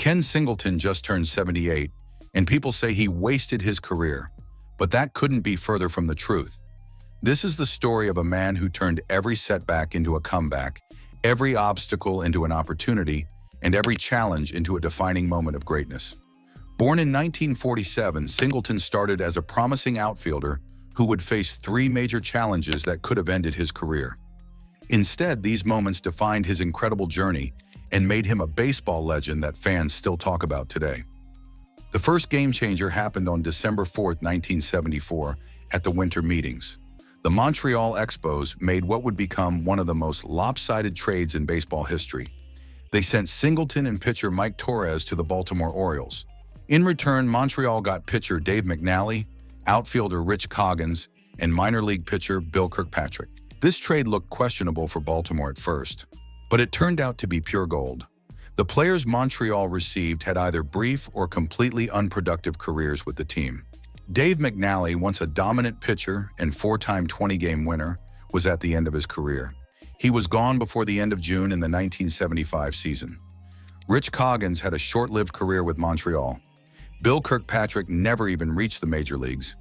Ken Singleton just turned 78, and people say he wasted his career. But that couldn't be further from the truth. This is the story of a man who turned every setback into a comeback, every obstacle into an opportunity, and every challenge into a defining moment of greatness. Born in 1947, Singleton started as a promising outfielder who would face three major challenges that could have ended his career. Instead, these moments defined his incredible journey and made him a baseball legend that fans still talk about today. The first game changer happened on December 4, 1974, at the winter meetings. The Montreal Expos made what would become one of the most lopsided trades in baseball history. They sent Singleton and pitcher Mike Torres to the Baltimore Orioles. In return, Montreal got pitcher Dave McNally, outfielder Rich Coggins, and minor league pitcher Bill Kirkpatrick. This trade looked questionable for Baltimore at first, but it turned out to be pure gold. The players Montreal received had either brief or completely unproductive careers with the team. Dave McNally, once a dominant pitcher and four-time 20-game winner, was at the end of his career. He was gone before the end of June in the 1975 season. Rich Coggins had a short-lived career with Montreal. Bill Kirkpatrick never even reached the major leagues.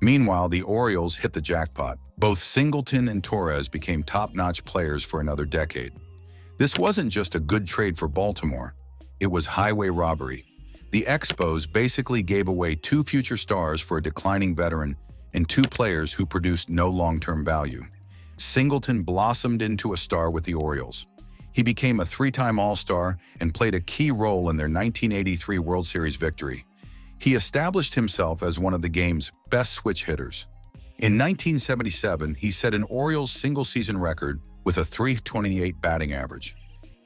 Meanwhile, the Orioles hit the jackpot. Both Singleton and Torres became top-notch players for another decade. This wasn't just a good trade for Baltimore. It was highway robbery. The Expos basically gave away two future stars for a declining veteran and two players who produced no long-term value. Singleton blossomed into a star with the Orioles. He became a three-time All-Star and played a key role in their 1983 World Series victory. He established himself as one of the game's best switch hitters. In 1977, he set an Orioles single-season record with a .328 batting average.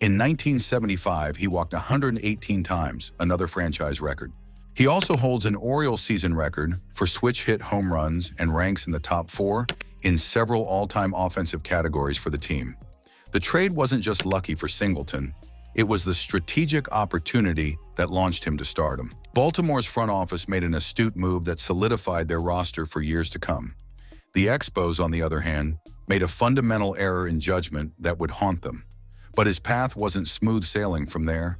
In 1975, he walked 118 times, another franchise record. He also holds an Orioles season record for switch-hit home runs and ranks in the top 4 in several all-time offensive categories for the team. The trade wasn't just lucky for Singleton. It was the strategic opportunity that launched him to stardom. Baltimore's front office made an astute move that solidified their roster for years to come. The Expos, on the other hand, made a fundamental error in judgment that would haunt them. But his path wasn't smooth sailing from there.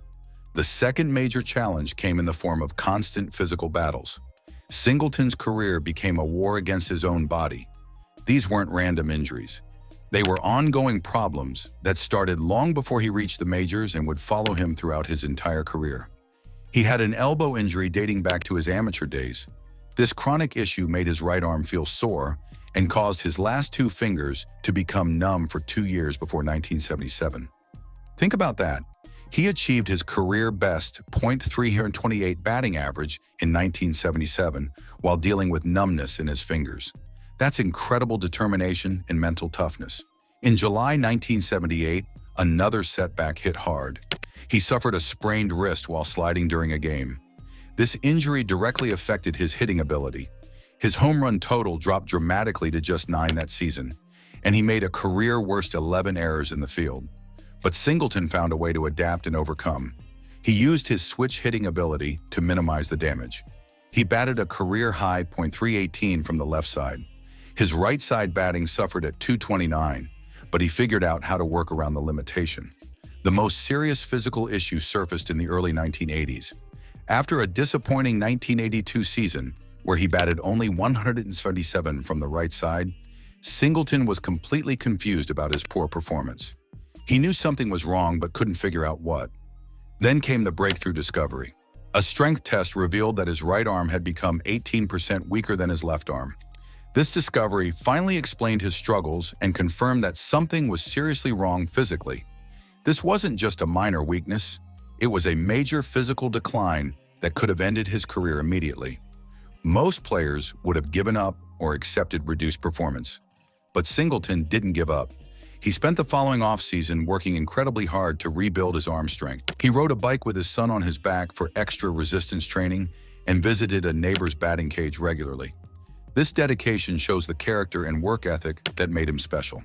The second major challenge came in the form of constant physical battles. Singleton's career became a war against his own body. These weren't random injuries. They were ongoing problems that started long before he reached the majors and would follow him throughout his entire career. He had an elbow injury dating back to his amateur days. This chronic issue made his right arm feel sore and caused his last two fingers to become numb for 2 years before 1977. Think about that. He achieved his career-best .328 batting average in 1977 while dealing with numbness in his fingers. That's incredible determination and mental toughness. In July 1978, another setback hit hard. He suffered a sprained wrist while sliding during a game. This injury directly affected his hitting ability. His home run total dropped dramatically to just 9 that season, and he made a career-worst 11 errors in the field. But Singleton found a way to adapt and overcome. He used his switch hitting ability to minimize the damage. He batted a career-high .318 from the left side. His right side batting suffered at .229, but he figured out how to work around the limitation. The most serious physical issue surfaced in the early 1980s. After a disappointing 1982 season, where he batted only .177 from the right side, Singleton was completely confused about his poor performance. He knew something was wrong but couldn't figure out what. Then came the breakthrough discovery. A strength test revealed that his right arm had become 18% weaker than his left arm. This discovery finally explained his struggles and confirmed that something was seriously wrong physically. This wasn't just a minor weakness. It was a major physical decline that could have ended his career immediately. Most players would have given up or accepted reduced performance. But Singleton didn't give up. He spent the following offseason working incredibly hard to rebuild his arm strength. He rode a bike with his son on his back for extra resistance training and visited a neighbor's batting cage regularly. This dedication shows the character and work ethic that made him special.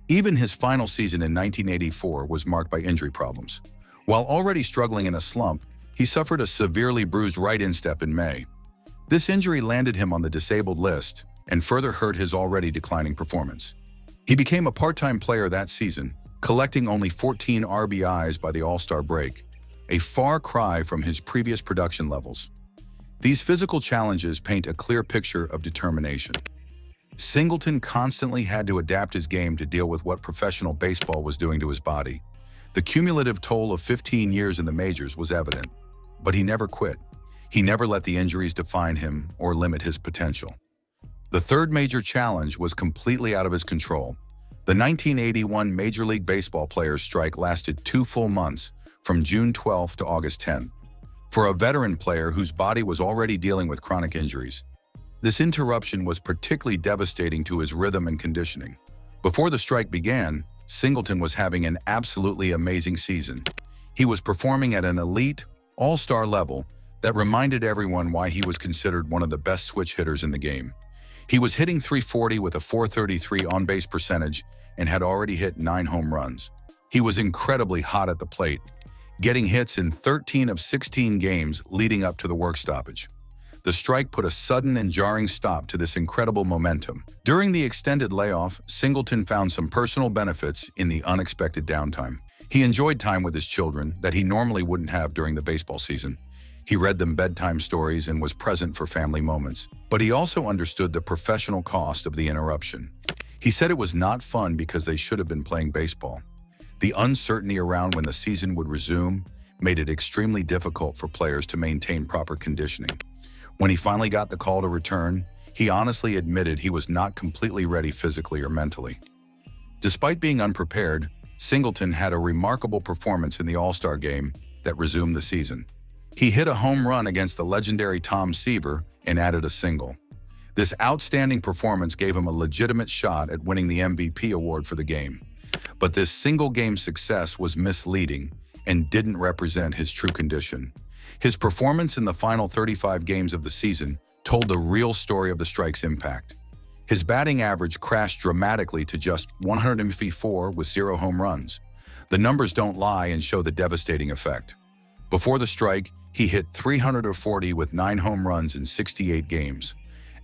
Even his final season in 1984 was marked by injury problems. While already struggling in a slump, he suffered a severely bruised right instep in May. This injury landed him on the disabled list and further hurt his already declining performance. He became a part-time player that season, collecting only 14 RBIs by the All-Star break. a far cry from his previous production levels. These physical challenges paint a clear picture of determination. Singleton constantly had to adapt his game to deal with what professional baseball was doing to his body. The cumulative toll of 15 years in the majors was evident, but he never quit. He never let the injuries define him or limit his potential. The third major challenge was completely out of his control. The 1981 Major League Baseball players' strike lasted 2 full months, from June 12 to August 10. For a veteran player whose body was already dealing with chronic injuries, this interruption was particularly devastating to his rhythm and conditioning. Before the strike began, Singleton was having an absolutely amazing season. He was performing at an elite, all-star level that reminded everyone why he was considered one of the best switch hitters in the game. He was hitting .340 with a .433 on-base percentage and had already hit 9 home runs. He was incredibly hot at the plate, getting hits in 13 of 16 games leading up to the work stoppage. The strike put a sudden and jarring stop to this incredible momentum. During the extended layoff, Singleton found some personal benefits in the unexpected downtime. He enjoyed time with his children that he normally wouldn't have during the baseball season. He read them bedtime stories and was present for family moments. But he also understood the professional cost of the interruption. He said it was not fun because they should have been playing baseball. The uncertainty around when the season would resume made it extremely difficult for players to maintain proper conditioning. When he finally got the call to return, he honestly admitted he was not completely ready physically or mentally. Despite being unprepared, Singleton had a remarkable performance in the All-Star game that resumed the season. He hit a home run against the legendary Tom Seaver and added a single. This outstanding performance gave him a legitimate shot at winning the MVP award for the game. But this single-game success was misleading and didn't represent his true condition. His performance in the final 35 games of the season told the real story of the strike's impact. His batting average crashed dramatically to just 154 with 0 home runs. The numbers don't lie and show the devastating effect. Before the strike, he hit .340 with 9 home runs in 68 games.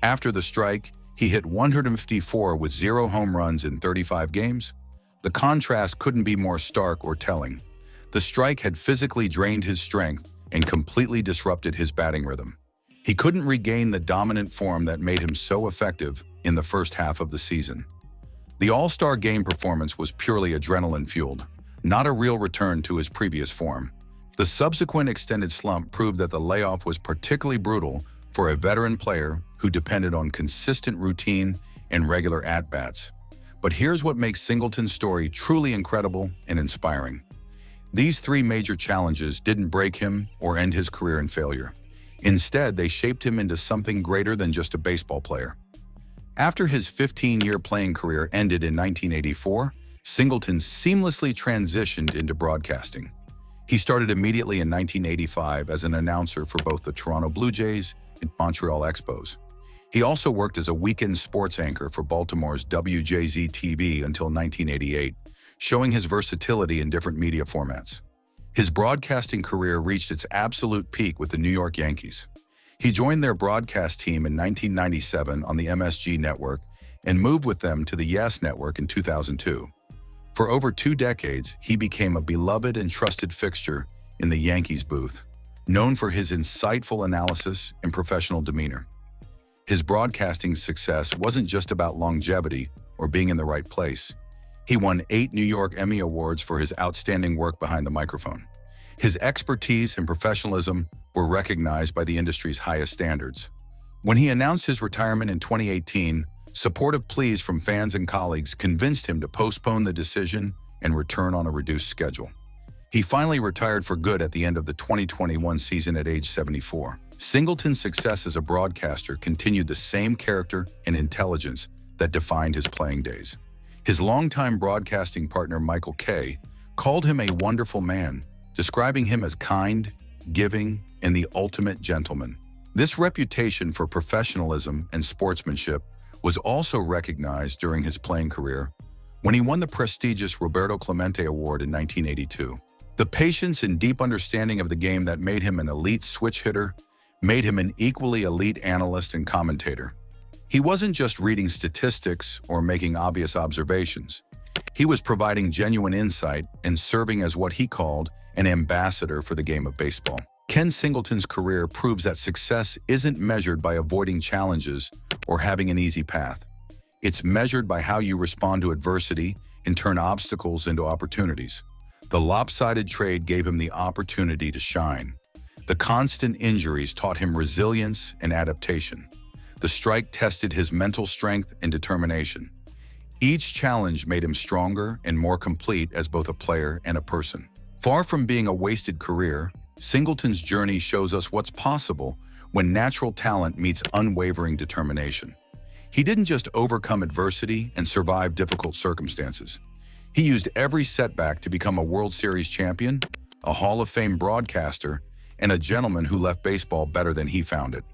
After the strike, he hit .154 with 0 home runs in 35 games. The contrast couldn't be more stark or telling. The strike had physically drained his strength and completely disrupted his batting rhythm. He couldn't regain the dominant form that made him so effective in the first half of the season. The All-Star Game performance was purely adrenaline-fueled, not a real return to his previous form. The subsequent extended slump proved that the layoff was particularly brutal for a veteran player who depended on consistent routine and regular at-bats. But here's what makes Singleton's story truly incredible and inspiring. These 3 major challenges didn't break him or end his career in failure. Instead, they shaped him into something greater than just a baseball player. After his 15-year playing career ended in 1984, Singleton seamlessly transitioned into broadcasting. He started immediately in 1985 as an announcer for both the Toronto Blue Jays and Montreal Expos. He also worked as a weekend sports anchor for Baltimore's WJZ-TV until 1988, showing his versatility in different media formats. His broadcasting career reached its absolute peak with the New York Yankees. He joined their broadcast team in 1997 on the MSG network and moved with them to the YES network in 2002. For over 2 decades, he became a beloved and trusted fixture in the Yankees booth, known for his insightful analysis and professional demeanor. His broadcasting success wasn't just about longevity or being in the right place. He won 8 New York Emmy Awards for his outstanding work behind the microphone. His expertise and professionalism were recognized by the industry's highest standards. When he announced his retirement in 2018, supportive pleas from fans and colleagues convinced him to postpone the decision and return on a reduced schedule. He finally retired for good at the end of the 2021 season at age 74. Singleton's success as a broadcaster continued the same character and intelligence that defined his playing days. His longtime broadcasting partner Michael Kay called him a wonderful man, describing him as kind, giving, and the ultimate gentleman. This reputation for professionalism and sportsmanship was also recognized during his playing career when he won the prestigious Roberto Clemente Award in 1982. The patience and deep understanding of the game that made him an elite switch hitter made him an equally elite analyst and commentator. He wasn't just reading statistics or making obvious observations. He was providing genuine insight and serving as what he called an ambassador for the game of baseball. Ken Singleton's career proves that success isn't measured by avoiding challenges or having an easy path. It's measured by how you respond to adversity and turn obstacles into opportunities. The lopsided trade gave him the opportunity to shine. The constant injuries taught him resilience and adaptation. The strike tested his mental strength and determination. Each challenge made him stronger and more complete as both a player and a person. Far from being a wasted career, Singleton's journey shows us what's possible when natural talent meets unwavering determination. He didn't just overcome adversity and survive difficult circumstances. He used every setback to become a World Series champion, a Hall of Fame broadcaster, and a gentleman who left baseball better than he found it.